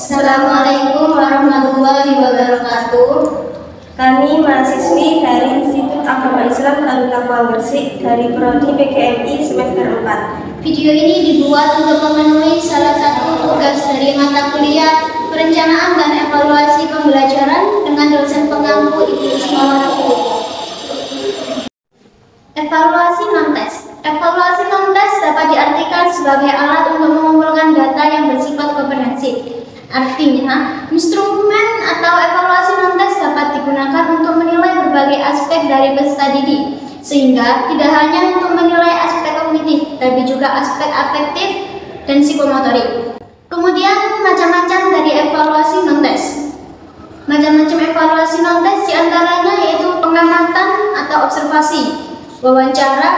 Assalamualaikum warahmatullahi wabarakatuh. Kami mahasiswi dari Institut Agama Islam Taruna Gresik dari Prodi PGMI semester 4. Video ini dibuat untuk memenuhi salah satu tugas dari mata kuliah Perencanaan dan Evaluasi Pembelajaran dengan dosen pengampu Ibu Ismawati. Evaluasi non-tes. Evaluasi non-tes dapat diartikan sebagai alat untuk mengumpulkan data yang bersifat komprehensif. Artinya, instrumen atau evaluasi non-tes dapat digunakan untuk menilai berbagai aspek dari peserta didik, sehingga tidak hanya untuk menilai aspek kognitif, tapi juga aspek afektif dan psikomotorik. Kemudian, macam-macam dari evaluasi non-tes. Macam-macam evaluasi non-tes diantaranya yaitu pengamatan atau observasi, wawancara,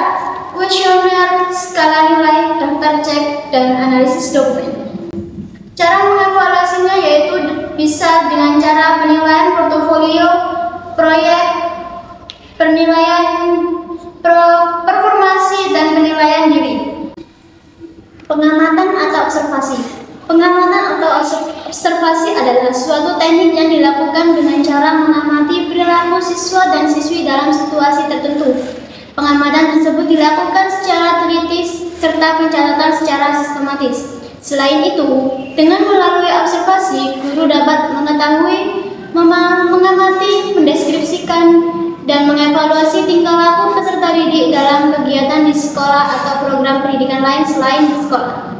kuesioner, skala nilai, daftar cek, dan analisis dokumen. Cara mengevaluasinya yaitu bisa dengan cara penilaian portofolio, proyek, penilaian performasi, dan penilaian diri. Pengamatan atau observasi. Pengamatan atau observasi adalah suatu teknik yang dilakukan dengan cara mengamati perilaku siswa dan siswi dalam situasi tertentu. Pengamatan tersebut dilakukan secara teliti serta pencatatan secara sistematis. Selain itu, dengan melalui observasi, guru dapat mengetahui, mengamati, mendeskripsikan, dan mengevaluasi tingkah laku peserta didik dalam kegiatan di sekolah atau program pendidikan lain selain di sekolah.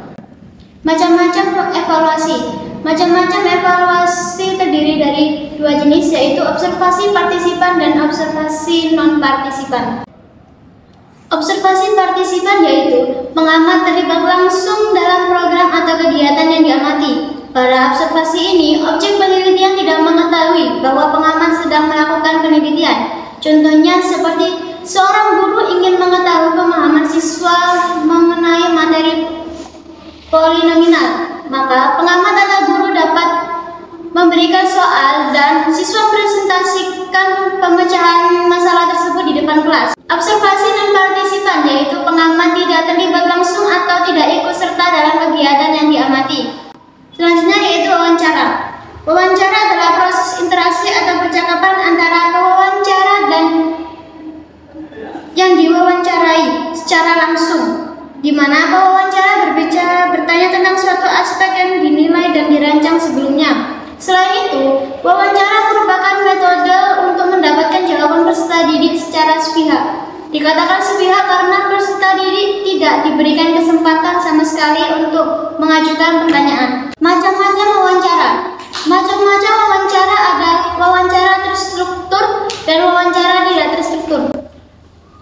Macam-macam evaluasi. Macam-macam evaluasi terdiri dari dua jenis, yaitu observasi partisipan dan observasi non-partisipan. Observasi partisipan yaitu pengamat terlibat langsung dalam program atau kegiatan yang diamati. Pada observasi ini, objek penelitian tidak mengetahui bahwa pengamat sedang melakukan penelitian. Contohnya seperti seorang guru ingin mengetahui pemahaman siswa mengenai materi polinomial, maka pengamat atau guru dapat memberikan soal dan siswa presentasikan pemecahan masalah tersebut di depan kelas. Observasi non-partisipan yaitu pengamat tidak terlibat langsung atau tidak ikut serta dalam kegiatan yang diamati. Selanjutnya yaitu wawancara. Wawancara adalah proses interaksi atau percakapan antara pewawancara dan yang diwawancarai secara langsung, di mana pewawancara bertanya tentang suatu aspek yang dinilai dan dirancang sebelumnya. Selain itu, wawancara merupakan metode untuk mendapatkan jawaban peserta didik secara sepihak. Dikatakan sepihak karena peserta didik tidak diberikan kesempatan sama sekali untuk mengajukan pertanyaan. Macam-macam wawancara. Macam-macam wawancara ada wawancara terstruktur dan wawancara tidak terstruktur.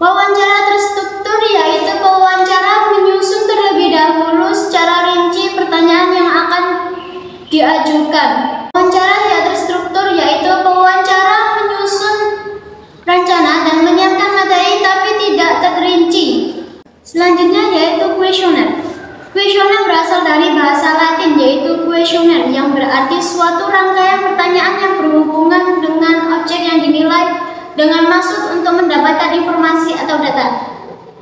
Wawancara terstruktur yaitu wawancara menyusun terlebih dahulu secara rinci pertanyaan yang akan diajukan. Wawancara tidak terstruktur yaitu wawancara menyusun rencana dan menyiapkan materi tapi tidak terinci. Selanjutnya yaitu kuesioner. Kuesioner berasal dari bahasa Latin yaitu kuesioner yang berarti suatu rangkaian pertanyaan yang berhubungan dengan objek yang dinilai dengan maksud untuk mendapatkan informasi atau data.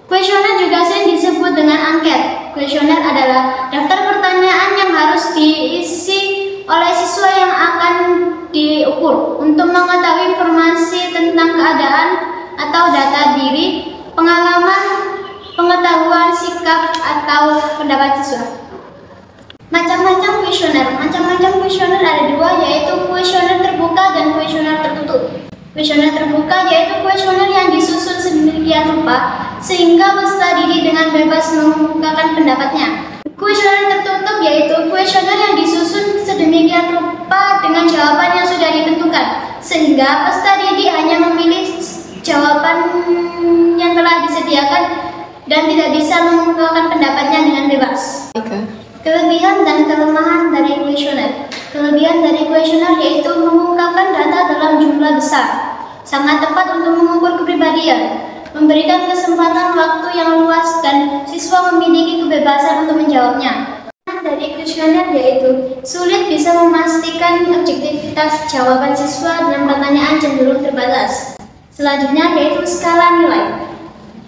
Kuesioner juga sering disebut dengan angket. Kuesioner adalah daftar pertanyaan yang harus diisi oleh siswa yang akan diukur untuk mengetahui informasi tentang keadaan atau data diri, pengalaman, pengetahuan, sikap, atau pendapat siswa. Macam-macam kuesioner. Macam-macam kuesioner ada dua, yaitu kuesioner terbuka dan kuesioner tertutup. Kuesioner terbuka yaitu kuesioner yang disusun sedemikian rupa sehingga peserta didik dengan bebas mengemukakan pendapatnya. Kuesioner tertutup yaitu kuesioner yang disusun sedemikian rupa dengan jawaban yang sudah ditentukan, sehingga peserta didik hanya memilih jawaban yang telah disediakan dan tidak bisa mengemukakan pendapatnya dengan bebas. Kelebihan dan kelemahan dari kuesioner. Kelebihan dari kuesioner yaitu mengungkapkan data dalam jumlah besar, sangat tepat untuk mengukur kepribadian, memberikan kesempatan waktu yang luas, dan siswa memiliki kebebasan untuk menjawabnya. Dari kuesioner yaitu sulit bisa memastikan objektivitas jawaban siswa dan pertanyaan cenderung terbatas. Selanjutnya yaitu skala nilai.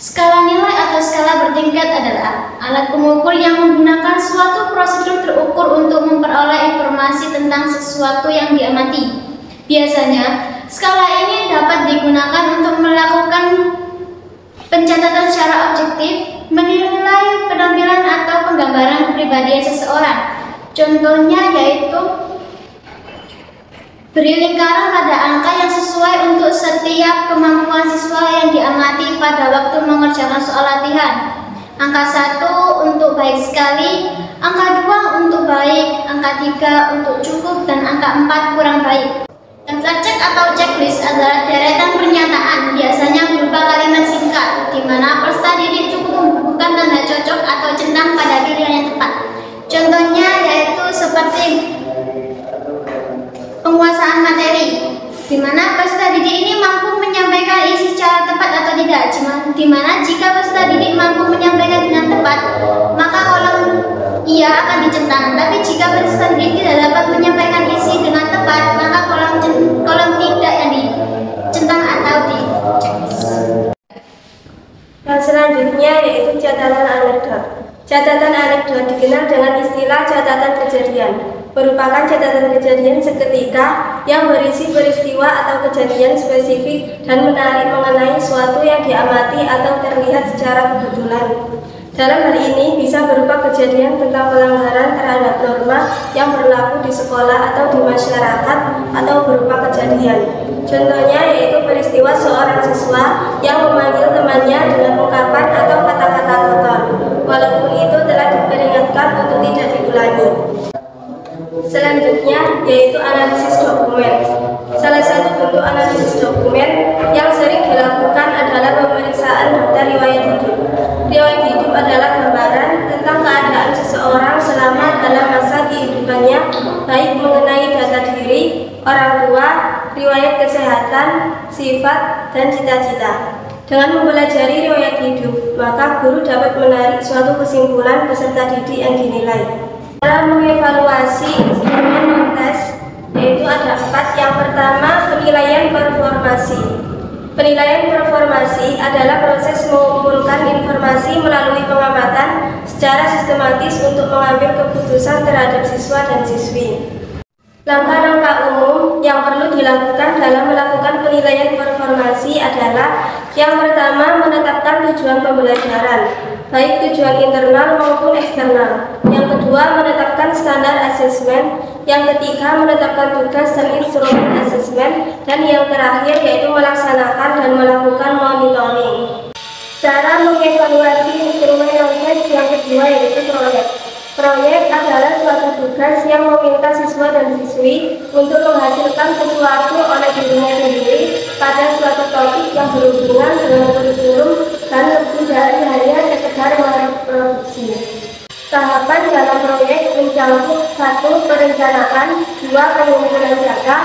Skala nilai atau skala bertingkat adalah alat pengukur yang menggunakan suatu prosedur terukur untuk memperoleh informasi tentang sesuatu yang diamati. Biasanya, skala ini dapat digunakan untuk melakukan pencatatan secara objektif, menilai penampilan atau penggambaran kepribadian seseorang. Contohnya yaitu beri lingkaran pada angka yang sesuai untuk setiap kemampuan siswa yang diamati pada waktu mengerjakan soal latihan. Angka 1 untuk baik sekali, angka 2 untuk baik, angka 3 untuk cukup, dan angka 4 kurang baik. Daftar cek atau checklist adalah deretan pernyataan, biasanya berupa kalimat singkat, di mana peserta didik cukup membubuhkan tanda cocok atau centang pada pilihan yang tepat. Contohnya yaitu seperti penguasaan materi, di mana peserta didik ini mampu menyampaikan isi secara tepat atau tidak. Di mana jika peserta didik mampu menyampaikan dengan tepat, maka kolom iya akan dicentang. Tapi jika peserta didik tidak dapat menyampaikan isi dengan tepat, maka kolom tidak yang dicentang atau dicek. Dan selanjutnya yaitu catatan anekdot. Catatan anekdot dikenal dengan istilah catatan kejadian, merupakan catatan kejadian seketika yang berisi peristiwa atau kejadian spesifik dan menarik mengenai suatu yang diamati atau terlihat secara kebetulan. Dalam hal ini bisa berupa kejadian tentang pelanggaran terhadap norma yang berlaku di sekolah atau di masyarakat, atau berupa kejadian. Contohnya yaitu peristiwa seorang siswa yang memanggil temannya dengan ungkapan atau kata-kata kotor, walaupun itu telah diperingatkan untuk tidak diulangi. Selanjutnya yaitu analisis dokumen. Salah satu bentuk analisis dokumen yang sering dilakukan adalah pemeriksaan daftar riwayat hidup. Riwayat hidup adalah gambaran tentang keadaan seseorang selama dalam masa kehidupannya, baik mengenai data diri, orang tua, riwayat kesehatan, sifat, dan cita-cita. Dengan mempelajari riwayat hidup, maka guru dapat menarik suatu kesimpulan peserta didik yang dinilai. Cara mengevaluasi instrumen non-tes yaitu ada 4. Yang pertama, penilaian performasi. Penilaian performasi adalah proses mengumpulkan informasi melalui pengamatan secara sistematis untuk mengambil keputusan terhadap siswa dan siswi. Langkah-langkah umum yang perlu dilakukan dalam melakukan penilaian performasi adalah: yang pertama, menetapkan tujuan pembelajaran, baik tujuan internal maupun eksternal. Yang kedua, menetapkan standar asesmen. Yang ketiga, menetapkan tugas dan instrumen asesmen. Dan yang terakhir yaitu melaksanakan dan melakukan monitoring. Cara mengevaluasi instrumen non-tes yang kedua yaitu proyek. Proyek adalah suatu tugas yang meminta siswa dan siswi untuk menghasilkan sesuatu oleh dirinya sendiri pada suatu topik yang berhubungan dengan kurikulum dan lebih dari hanya sekedar mereproduksi. Tahapan dalam proyek mencakup 1. Perencanaan, 2. Pengumpulan data,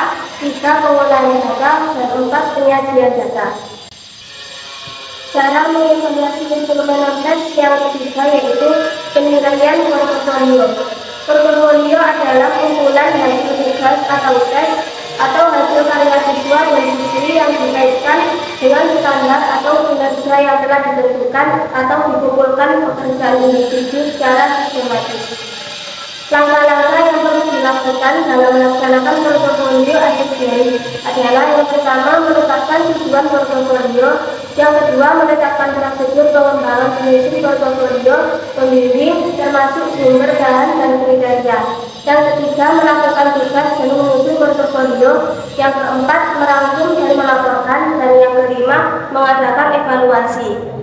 3. Pengolahan data, dan 4. Penyajian data. Cara mengevaluasi instrumen non-tes yang ketiga yaitu penilaian portofolio. Portofolio adalah kumpulan hasil tugas atau tes atau hasil karya siswa dan siswi yang dikaitkan dengan standar atau kinerja yang telah ditentukan atau dikumpulkan pekerjaan individu secara sistematis. Langkah-langkah yang perlu dilakukan dalam melaksanakan portofolio assessment adalah: yang pertama, menetapkan tujuan portofolio, yang kedua, menetapkan prosedur pengembangan penyusun portofolio, pembimbing, termasuk sumber bahan dan kriteria. Yang ketiga, melakukan tugas dan menyusun portofolio. Yang keempat, merangkum dan melaporkan. Dan yang kelima, mengadakan evaluasi.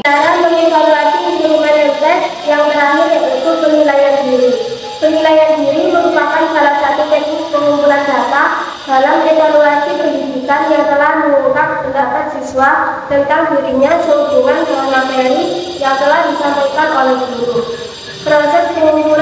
Cara mengevaluasi instrumen non-tes yang terakhir yaitu penilaian diri. Penilaian diri merupakan salah satu teknik pengumpulan data dalam evaluasi pendidikan yang telah mengungkap pendapat siswa tentang dirinya sehubungan dengan materi yang telah disampaikan oleh guru. Proses pengumpulan